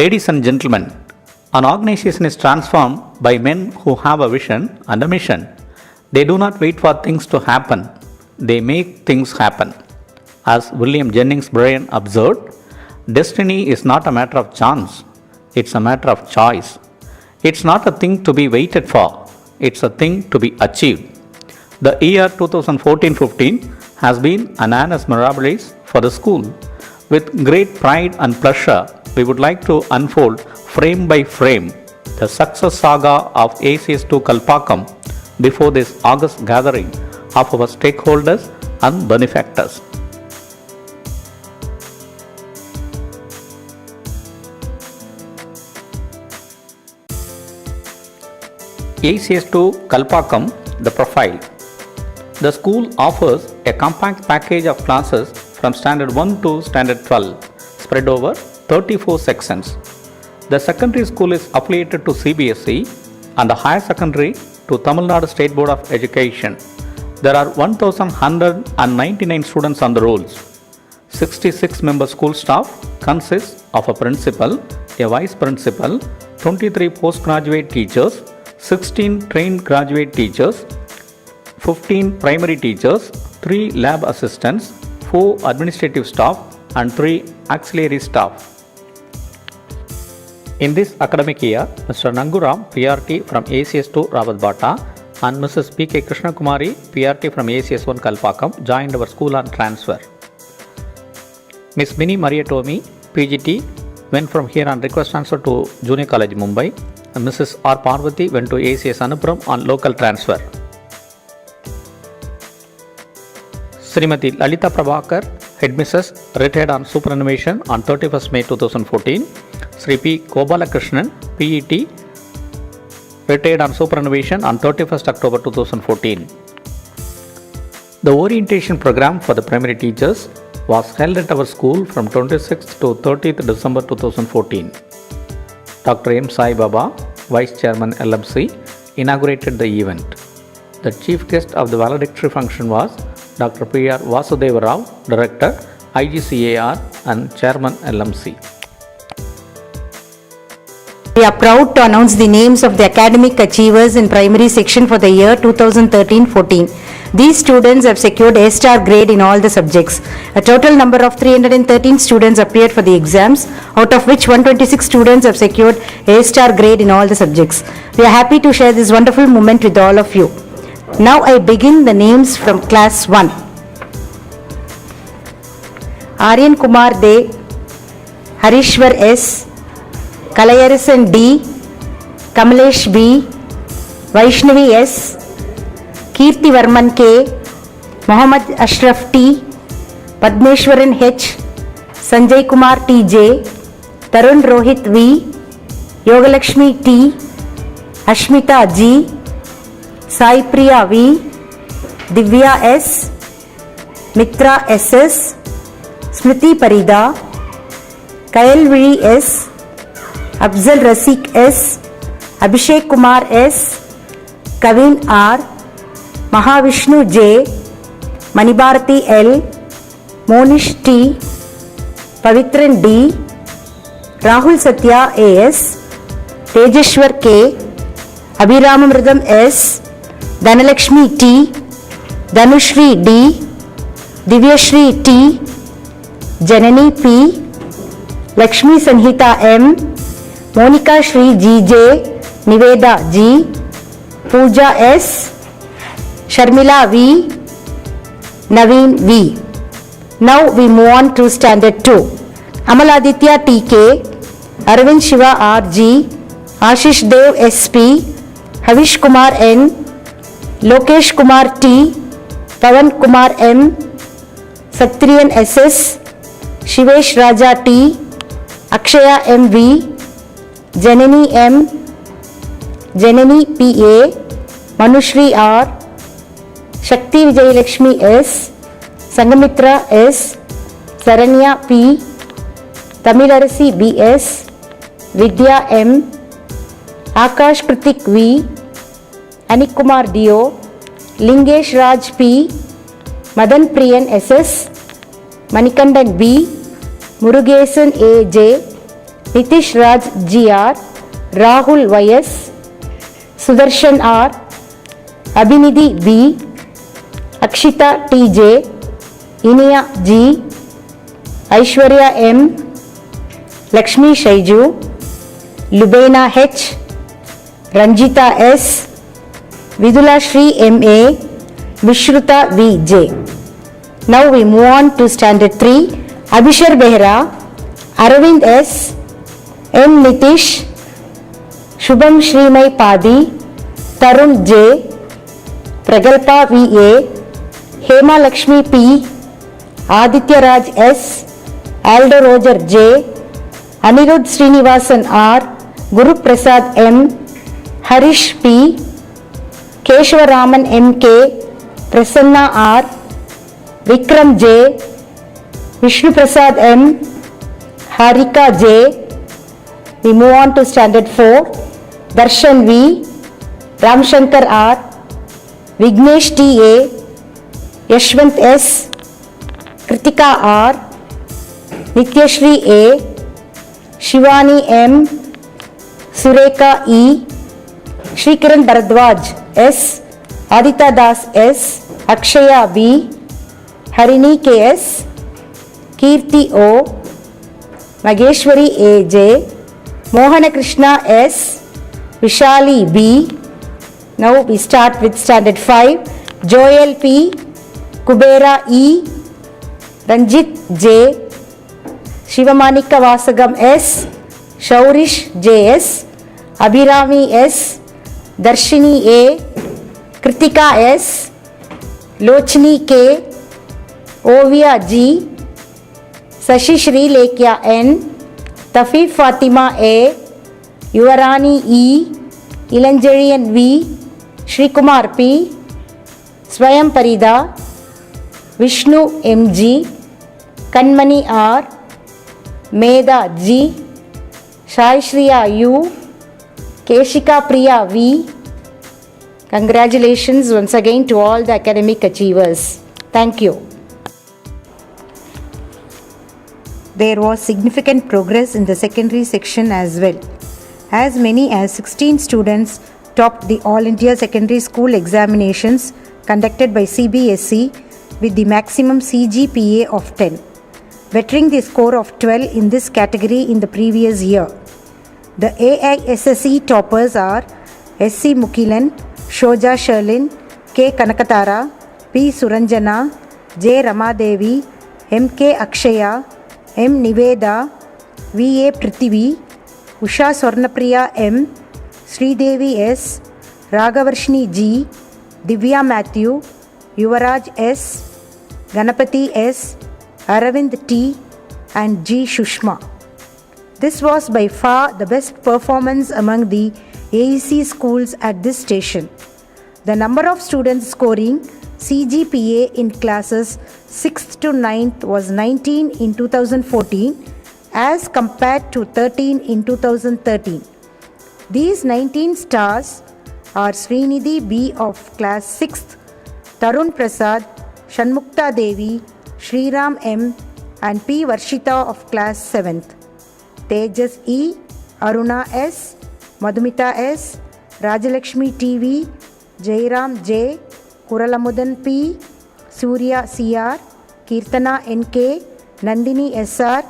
Ladies and gentlemen, an organization is transformed by men who have a vision and a mission. They do not wait for things to happen, they make things happen. As William Jennings Bryan observed, destiny is not a matter of chance, it's a matter of choice. It's not a thing to be waited for, it's a thing to be achieved. The year 2014-15 has been an annus mirabilis for the school. With great pride and pleasure, we would like to unfold frame by frame the success saga of ACS2 Kalpakkam before this August gathering of our stakeholders and benefactors. ACS2 Kalpakkam, the profile. The school offers a compact package of classes from Standard 1 to Standard 12, spread over 34 sections. The secondary school is affiliated to CBSE and the higher secondary to Tamil Nadu State Board of Education. There are 1,199 students on the rolls. 66-member school staff consists of a principal, a vice principal, 23 postgraduate teachers, 16 trained graduate teachers, 15 primary teachers, 3 lab assistants, 4 administrative staff and 3 auxiliary staff. In this academic year, Mr. Nanguram, PRT from ACS2 Rawatbata and Mrs. P.K. Krishnakumari, PRT from ACS1 Kalpakkam joined our school on transfer. Ms. Minnie Mariatomi, PGT, went from here on request transfer to Junior College Mumbai and Mrs. R. Parvati went to ACS Anupuram on local transfer. Srimati Lalita Prabhakar, Headmistress, retired on superannuation on 31st May 2014. Sri P. Gopalakrishnan, PET, retired on superannuation on 31st October 2014. The orientation program for the primary teachers was held at our school from 26th to 30th December 2014. Dr. M. Sai Baba, Vice Chairman LMC, inaugurated the event. The chief guest of the valedictory function was Dr. P.R. Vasudeva Rao, Director, IGCAR and Chairman LMC. We are proud to announce the names of the academic achievers in primary section for the year 2013-14. These students have secured A-star grade in all the subjects. A total number of 313 students appeared for the exams, out of which 126 students have secured A-star grade in all the subjects. We are happy to share this wonderful moment with all of you. Now I begin the names from class 1. Aryan Kumar De, Harishwar S, Kalayarasan D, Kamalesh B, Vaishnavi S, Kirti Varman K, Mohammad Ashraf T, Padmeshwaran H, Sanjay Kumar TJ, Tarun Rohit V, Yogalakshmi T, Ashmita G, Sai Priya V, Divya S, Mitra SS, Smriti Parida, Kayal Vili S, Afzal Rasik S, Abhishek Kumar S, Kavin R, Mahavishnu J, Manibharati L, Monish T, Pavitran D, Rahul Satya AS, Tejeshwar K, Abhiramamridam S, Dhanalakshmi T, Dhanushri D, Divyashri T, Janani P, Lakshmi Sanhita M, Monica Shri GJ, Niveda G, Pooja S, Sharmila V, Naveen V. Now we move on to Standard 2. Amaladitya TK, Arvind Shiva RG, Ashish Dev SP, Havish Kumar N, Lokesh Kumar T, Pavan Kumar M, Satriyan SS, Shivesh Raja T, Akshaya MV, Janani M, Janani PA, Manushri R, Shakti Vijayalakshmi S, Sangamitra S, Saranya P, Tamilarasi BS, Vidya M, Akash Pratik V, Anik Kumar Dio, Lingesh Raj P, Madan Priyan SS, Manikandan B, Murugesan AJ, Nitish Raj GR, Rahul YS, Sudarshan R, Abhinidhi B, Akshita TJ, Inia G, Aishwarya M, Lakshmi Shaiju, Lubena H, Ranjita S, Vidula Shri MA, Vishruta VJ. Now we move on to Standard 3. Abhishar Behra, Aravind S, M. Nitish, Shubham Shrimai Padi, Tarun J, Pragalpa VA, Hema Lakshmi P, Aditya Raj S, Aldo Roger J, Anirudh Srinivasan R, Guru Prasad M, Harish P, Keshwaraman MK, Prasanna R, Vikram J, Vishnu Prasad M, Harika J. We move on to Standard 4. Darshan V, Ramshankar R, Vignesh T A, Yashwant S, Kritika R, Nityashri A, Shivani M, Sureka E, Shrikiran Bharadwaj S, Adita Das S, Akshaya B, Harini K S, Kirti O, Mageshwari A J, Mohana Krishna S, Vishali B. Now we start with Standard 5. Joel P, Kubera E, Ranjit J, Shivamanika Vasagam S, Shaurish J S, Abhirami S, Darshini A, Kritika S, Lochni K, Ovia G, Sashi Shri Lekya N, Tafif Fatima A, Yuvarani E, Ilanjarian V, Shrikumar P, Swayam Parida, Vishnu MG, Kanmani R, Meda G, Shai Shriya U, Keshika Priya V. Congratulations once again to all the academic achievers. Thank you. There was significant progress in the secondary section as well. As many as 16 students topped the All India Secondary School examinations conducted by CBSE with the maximum CGPA of 10, bettering the score of 12 in this category in the previous year. The AISSE toppers are SC Mukilan, Shoja Sherlin, K. Kanakatara, P. Suranjana, J. Ramadevi, M.K. Akshaya, M. Niveda, V. A. Prithvi, Usha Swarnapriya M, Sridevi S, Ragavarshini G, Divya Matthew, Yuvaraj S, Ganapati S, Aravind T, and G. Shushma. This was by far the best performance among the AEC schools at this station. The number of students scoring CGPA in classes 6th to 9th was 19 in 2014 as compared to 13 in 2013. These 19 stars are Srinidhi B of class 6th, Tarun Prasad, Shanmukta Devi, Shriram M, and P. Varshita of class 7th. Tejas E, Aruna S, Madhumita S, Rajalakshmi TV, Jairam J, Kuralamudan P, Surya CR, Kirtana NK, Nandini SR,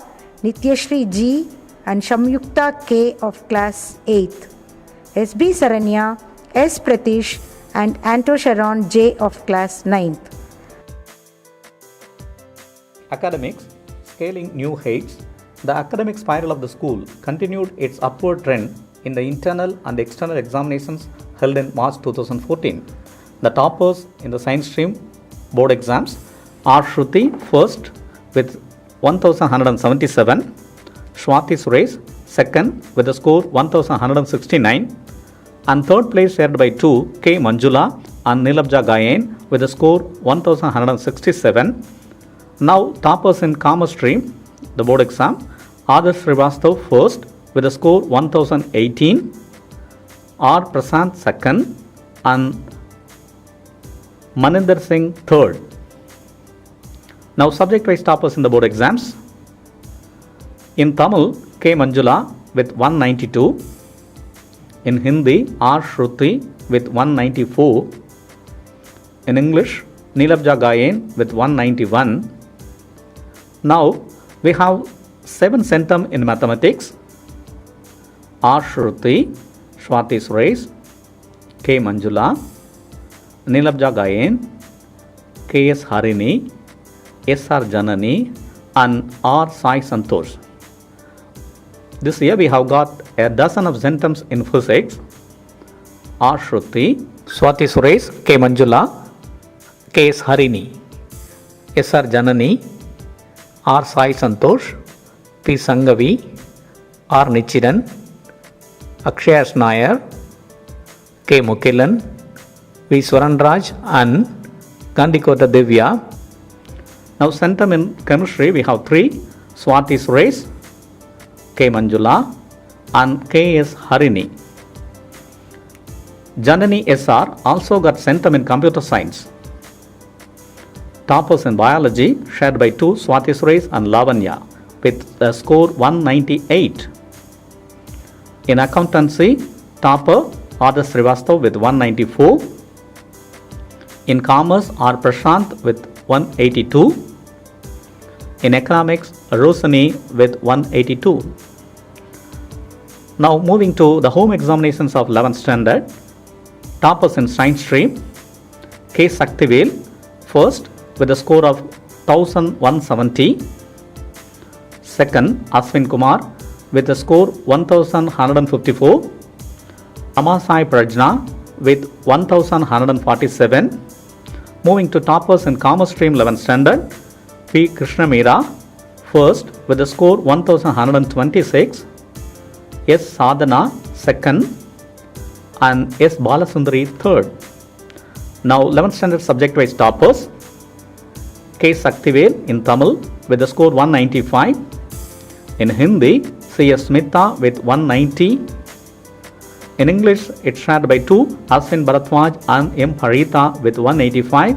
Nityashri G, and Shamyukta K of class 8th. SB Saranya, S. Pratish, and Anto Sharon J of class 9th. Academics, scaling new heights. The academic spiral of the school continued its upward trend in the internal and external examinations held in March 2014. The toppers in the science stream board exams are Shruti first with 1177, Swati Suresh second with a score 1169, and third place shared by two K. Manjula and Nilabja Gayen with a score 1167. Now toppers in commerce stream, the board exam, Adarsh Srivastav first with a score 1018, R. Prasant second, and Maninder Singh third. Now subject-wise toppers in the board exams. In Tamil, K. K. Manjula with 192. In Hindi, R. Shruti with 194. In English, Neelabja Gayen with 191. Now we have 7 centum in mathematics. R. Shruti, Swati Suresh, K. Manjula, Neelabja Gayen, K. S. Harini, S. R. Janani and R. Sai Santosh. This year we have got a dozen of centums in physics. R. Shruti, Swati Suresh, K. Manjula, K. S. Harini, S. R. Janani, R. Sai Santosh, P. Sangavi, R. Nichiran, Akshayas Nair, K. Mukilan, V. Swaranraj and Gandikota Divya. Now centum in chemistry we have 3, Swati Suresh, K. Manjula and K. S. Harini. Janani SR also got centum in computer science. Toppers in biology shared by 2, Swati Suresh and Lavanya with a score 198. In accountancy, topper Arda Srivastav with 194. In commerce, R. Prashant with 182. In economics, Rosani with 182. Now moving to the home examinations of 11th standard. Toppers in science stream, K. Saktivel first with a score of 1170. Second, Aswin Kumar with a score 1154. Amasai Prajna with 1147. Moving to toppers in commerce stream 11th standard, P. Krishna Meera first with a score 1126. S. Sadhana second and S. Balasundari third. Now 11th standard subject wise toppers, K. Saktivel in Tamil with a score 195. In Hindi, C. S. Smita with 190. In English, it's shared by 2, Aswin Bharatwaj and M. Harita with 185.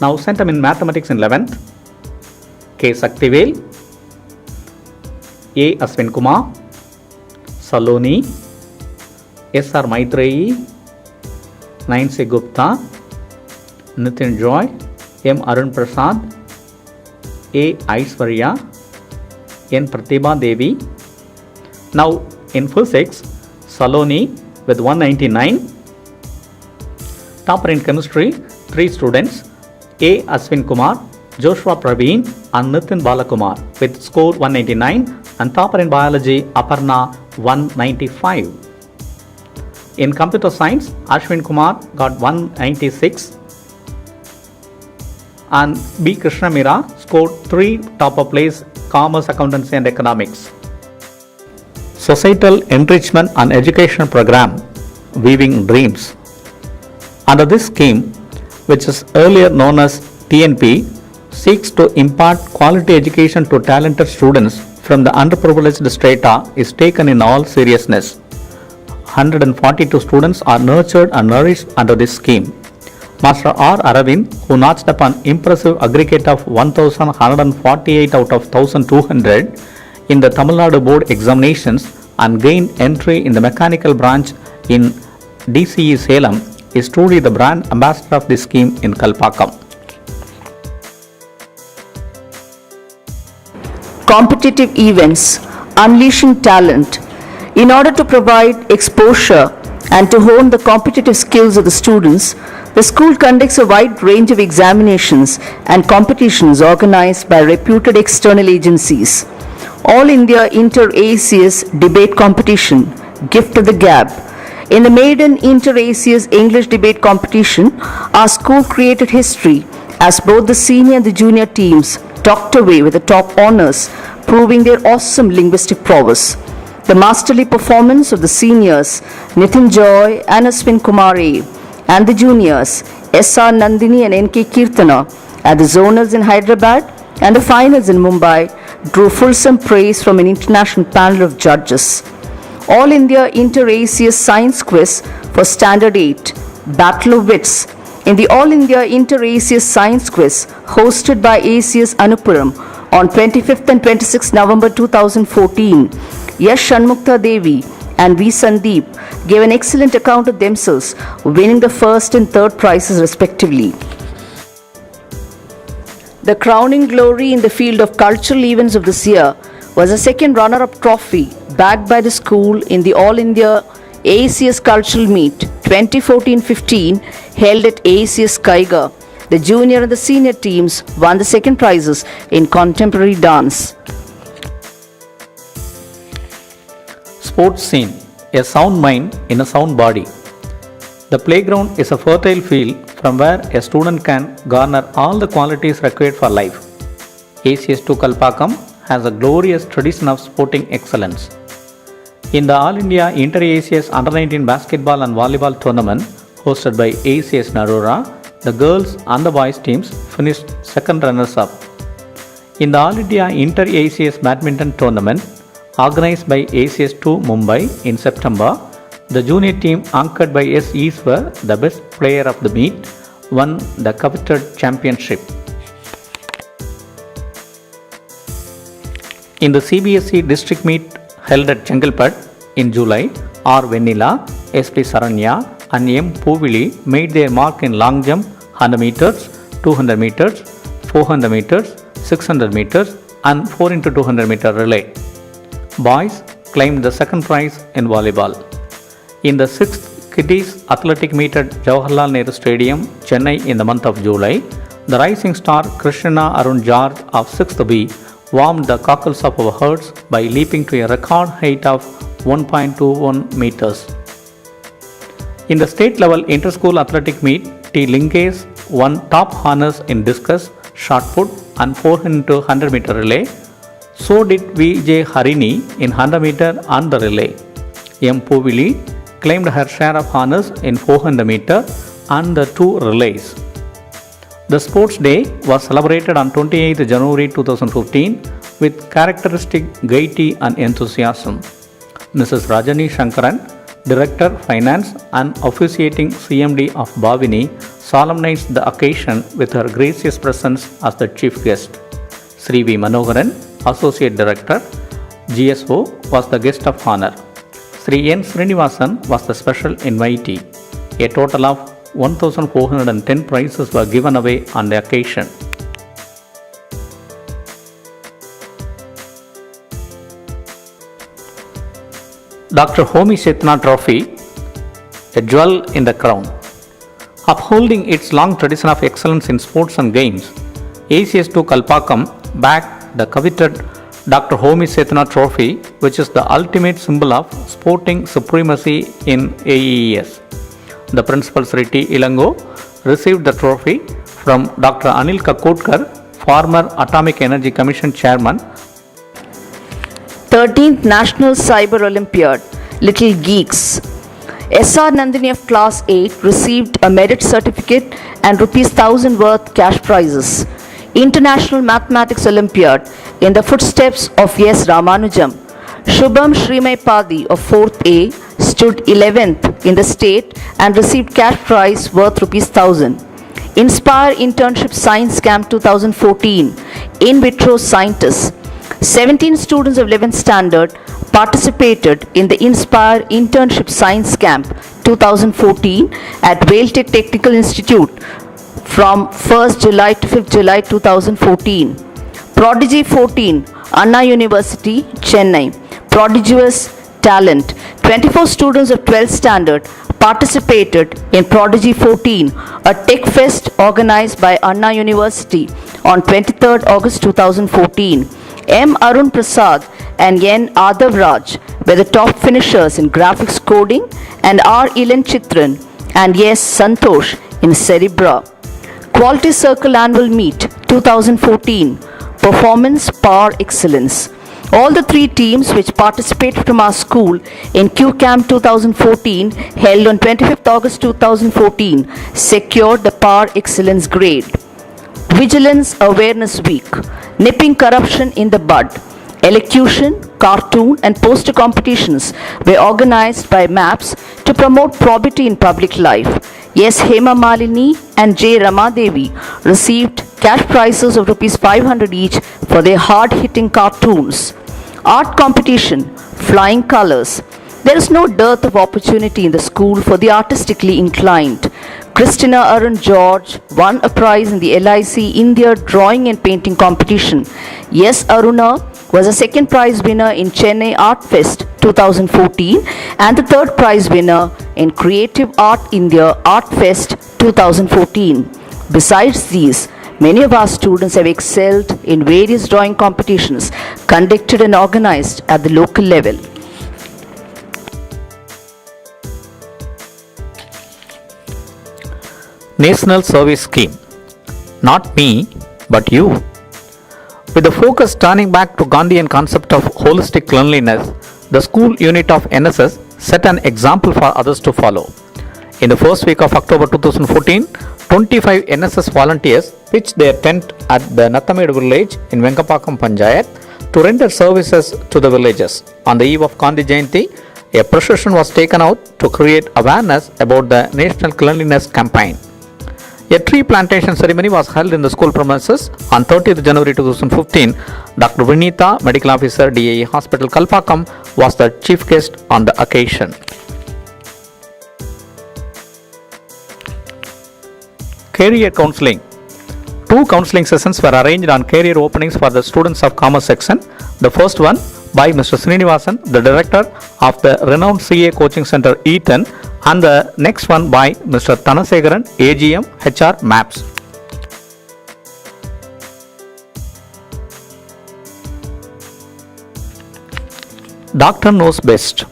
Now centum in mathematics in 11th, K. Saktivel, A. Aswin Kumar, Saloni, S. R. Maitreyi, Nancy Gupta, Nitin Joy, M. Arun Prasad, A. Aishwarya, N. Pratibha Devi. Now in physics, Saloni with 199. Topper in chemistry, 3 students, A. Aswin Kumar, Joshua Praveen and Nitin Balakumar with score 199 and topper in biology, Aparna 195. In computer science, Ashwin Kumar got 196 and B. Krishna Meera scored 3 topper place, commerce, accountancy and economics. Societal Enrichment and Education Program, Weaving Dreams. Under this scheme, which is earlier known as TNP, seeks to impart quality education to talented students from the underprivileged strata is taken in all seriousness. 142 students are nurtured and nourished under this scheme. Master R. Aravind, who notched up an impressive aggregate of 1148 out of 1200 in the Tamil Nadu board examinations and gained entry in the mechanical branch in DCE Salem, is truly the brand ambassador of this scheme in Kalpakkam. Competitive events, unleashing talent. In order to provide exposure and to hone the competitive skills of the students, the school conducts a wide range of examinations and competitions organized by reputed external agencies. All India Inter-ACS Debate Competition, Gift of the Gab. In the maiden Inter-ACS English Debate Competition, our school created history as both the senior and the junior teams docked away with the top honors, proving their awesome linguistic prowess. The masterly performance of the seniors, Nitin Joy and Aswin Kumar A, and the juniors, S.R. Nandini and N.K. Kirtana, at the zonals in Hyderabad and the finals in Mumbai, drew fulsome praise from an international panel of judges. All India Inter-ACS Science Quiz for Standard 8, Battle of Wits. In the All India Inter-ACS Science Quiz, hosted by ACS Anupuram, on 25th and 26th November 2014. Yash Shanmukta Devi and V. Sandeep gave an excellent account of themselves, winning the first and third prizes respectively. The crowning glory in the field of cultural events of this year was a second runner-up trophy backed by the school in the All India ACS Cultural Meet 2014-15 held at ACS Kaiga. The junior and the senior teams won the second prizes in contemporary dance. Sports scene, a sound mind in a sound body. The playground is a fertile field from where a student can garner all the qualities required for life. ACS2 Kalpakam has a glorious tradition of sporting excellence. In the All India Inter-ACS Under-19 Basketball and Volleyball Tournament hosted by ACS Narora, the girls and the boys teams finished second runners-up. In the All India Inter-ACS Badminton Tournament organized by ACS2 Mumbai in September, the junior team anchored by S. Easwar, the best player of the meet, won the coveted championship. In the CBSE district meet held at Chengalpet in July, R. Venila, S.P. Saranya and M. Povili made their mark in long jump, 100 meters, 200 meters, 400 meters, 600 meters and 4x200 meter relay. Boys claimed the second prize in volleyball. In the 6th Kiddies Athletic Meet at Jawaharlal Nehru Stadium, Chennai in the month of July, the rising star Krishna Arun George of 6th B warmed the cockles of our hearts by leaping to a record height of 1.21 meters. In the state level inter-school athletic meet, T. Lingesh won top honors in discus, shot put and 4x100 meter relay. So did V.J. Harini in 100 meter and the relay. M. Povili claimed her share of honors in 400 meter and the two relays. The Sports Day was celebrated on 28th January 2015 with characteristic gaiety and enthusiasm. Mrs. Rajani Shankaran, Director Finance and officiating CMD of Bhavini, solemnized the occasion with her gracious presence as the chief guest. Sri V. Manoharan, Associate Director, GSO, was the guest of honor. Sri N. Srinivasan was the special invitee. A total of 1,410 prizes were given away on the occasion. Dr. Homi Chetna Trophy, a jewel in the crown. Upholding its long tradition of excellence in sports and games, ACS2 Kalpakam backed the coveted Dr. Homi Chetna Trophy, which is the ultimate symbol of sporting supremacy in AES. The Principal Sri T. Ilango received the trophy from Dr. Anil Kakotkar, former Atomic Energy Commission Chairman. 13th National Cyber Olympiad, Little Geeks. S.R. Nandini of Class 8 received a merit certificate and ₹1,000 worth cash prizes. International Mathematics Olympiad in the footsteps of S. Ramanujam. Shubham Srimay Padi of 4th A stood 11th in the state and received cash prize worth ₹1,000. Inspire Internship Science Camp 2014, In Vitro Scientists. 17 students of 11th standard participated in the Inspire Internship Science Camp 2014 at Vailtech Technical Institute from 1st July to 5th July 2014. Prodigy 14, Anna University, Chennai. Prodigious Talent. 24 students of 12th standard participated in Prodigy 14, a tech fest organized by Anna University on 23rd August 2014. M. Arun Prasad and N. Adav Raj were the top finishers in graphics coding and R. Ilan Chitran and S. Santosh in Cerebra. Quality Circle Annual Meet 2014, Performance Par Excellence. All the three teams which participated from our school in QCamp 2014 held on 25th August 2014 secured the Par Excellence grade. Vigilance Awareness Week, Nipping Corruption in the Bud. Elocution, cartoon and poster competitions were organized by MAPS to promote probity in public life. S. Hema Malini and J. Ramadevi received cash prizes of rupees 500 each for their hard-hitting cartoons. Art competition, flying colors. There is no dearth of opportunity in the school for the artistically inclined. Christina Arun George won a prize in the LIC India Drawing and Painting Competition. Yes, Aruna was a second prize winner in Chennai Art Fest 2014 and the third prize winner in Creative Art India Art Fest 2014. Besides these, many of our students have excelled in various drawing competitions conducted and organized at the local level. National Service Scheme. Not me, but you. With the focus turning back to Gandhian concept of holistic cleanliness, the school unit of NSS set an example for others to follow. In the first week of October 2014, 25 NSS volunteers pitched their tent at the Nathamedu village in Venkapakam Panchayat to render services to the villagers. On the eve of Gandhi Jayanti, a procession was taken out to create awareness about the National Cleanliness Campaign. A tree plantation ceremony was held in the school premises on 30th January 2015. Dr. Vinitha, Medical Officer, DAE Hospital, Kalpakam, was the chief guest on the occasion. Career Counseling. 2 counseling sessions were arranged on career openings for the students of Commerce section. The first one by Mr. Srinivasan, the director of the renowned CA coaching center Eton, and the next one by Mr. Thanasegaran, AGM, HR, MAPS. Doctor Knows Best.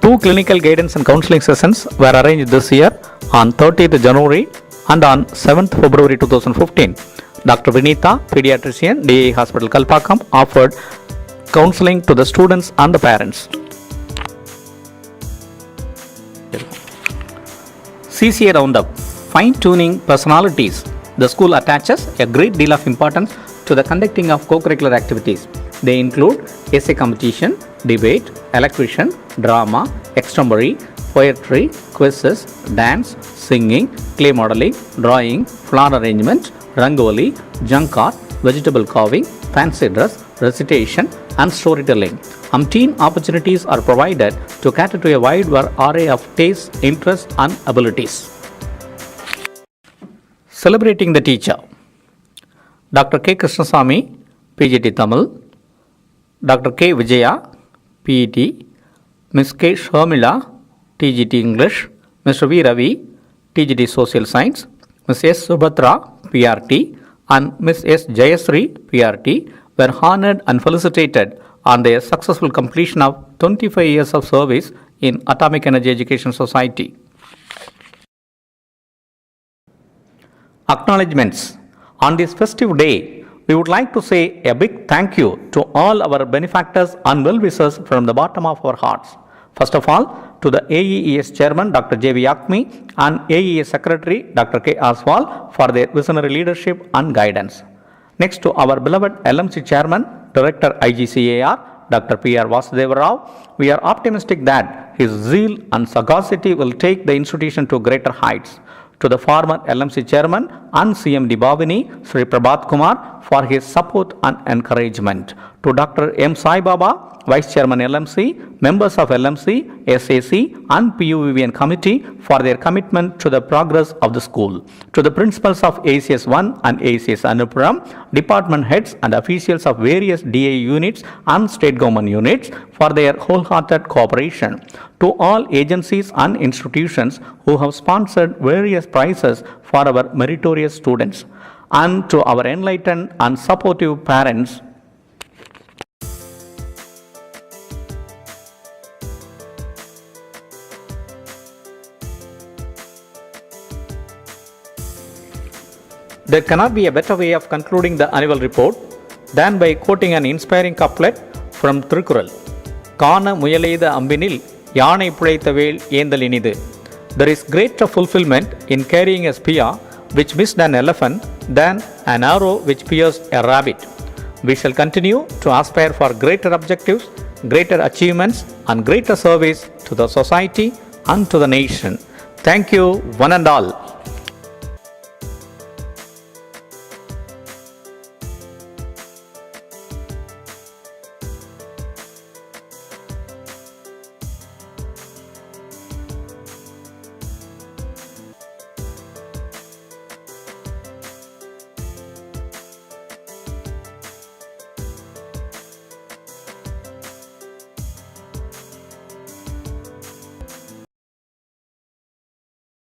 2 clinical guidance and counseling sessions were arranged this year on 30th January and on 7th February 2015. Dr. Vinitha, pediatrician, DAE Hospital, Kalpakam, offered counseling to the students and the parents. CCA Roundup. Fine-tuning personalities. The school attaches a great deal of importance to the conducting of co-curricular activities. They include essay competition, debate, elocution, drama, extempore, poetry, quizzes, dance, singing, clay modeling, drawing, flower arrangement, rangoli, junk art, vegetable carving, fancy dress, recitation, and storytelling. Umpteen opportunities are provided to cater to a wide array of tastes, interests, and abilities. Celebrating the teacher. Dr. K. Krishnasamy, PGT Tamil, Dr. K. Vijaya, PET, Ms. K. Shamila, TGT English, Mr. V. Ravi, TGT Social Science, Ms. S. Subhatra, PRT, and Ms. S. Jayasri, PRT, were honored and felicitated on their successful completion of 25 years of service in Atomic Energy Education Society. Acknowledgements. On this festive day, we would like to say a big thank you to all our benefactors and well-wishers from the bottom of our hearts. First of all, to the AEES Chairman Dr. J.V. Yakmi and AEES Secretary Dr. K. Aswal for their visionary leadership and guidance. Next, to our beloved LMC Chairman, Director IGCAR, Dr. P.R. Vasudeva Rao, we are optimistic that his zeal and sagacity will take the institution to greater heights. To the former LMC Chairman and CMD Bhavini, Sri Prabhat Kumar, for his support and encouragement. To Dr. M. Sai Baba, Vice Chairman LMC, members of LMC, SAC and PUVVN Committee for their commitment to the progress of the school. To the principals of ACS 1 and ACS Anupuram, department heads and officials of various DA units and state government units for their wholehearted cooperation. To all agencies and institutions who have sponsored various prizes for our meritorious students. And to our enlightened and supportive parents, there cannot be a better way of concluding the annual report than by quoting an inspiring couplet from Thirukkural. Kana muyaleida ambinil யானை புழைத்த வேல் ஏந்தல் இனிது. There is greater fulfillment in carrying a spear which missed an elephant than an arrow which pierced a rabbit. We shall continue to aspire for greater objectives, greater achievements, and greater service to the society and to the nation. Thank you, one and all.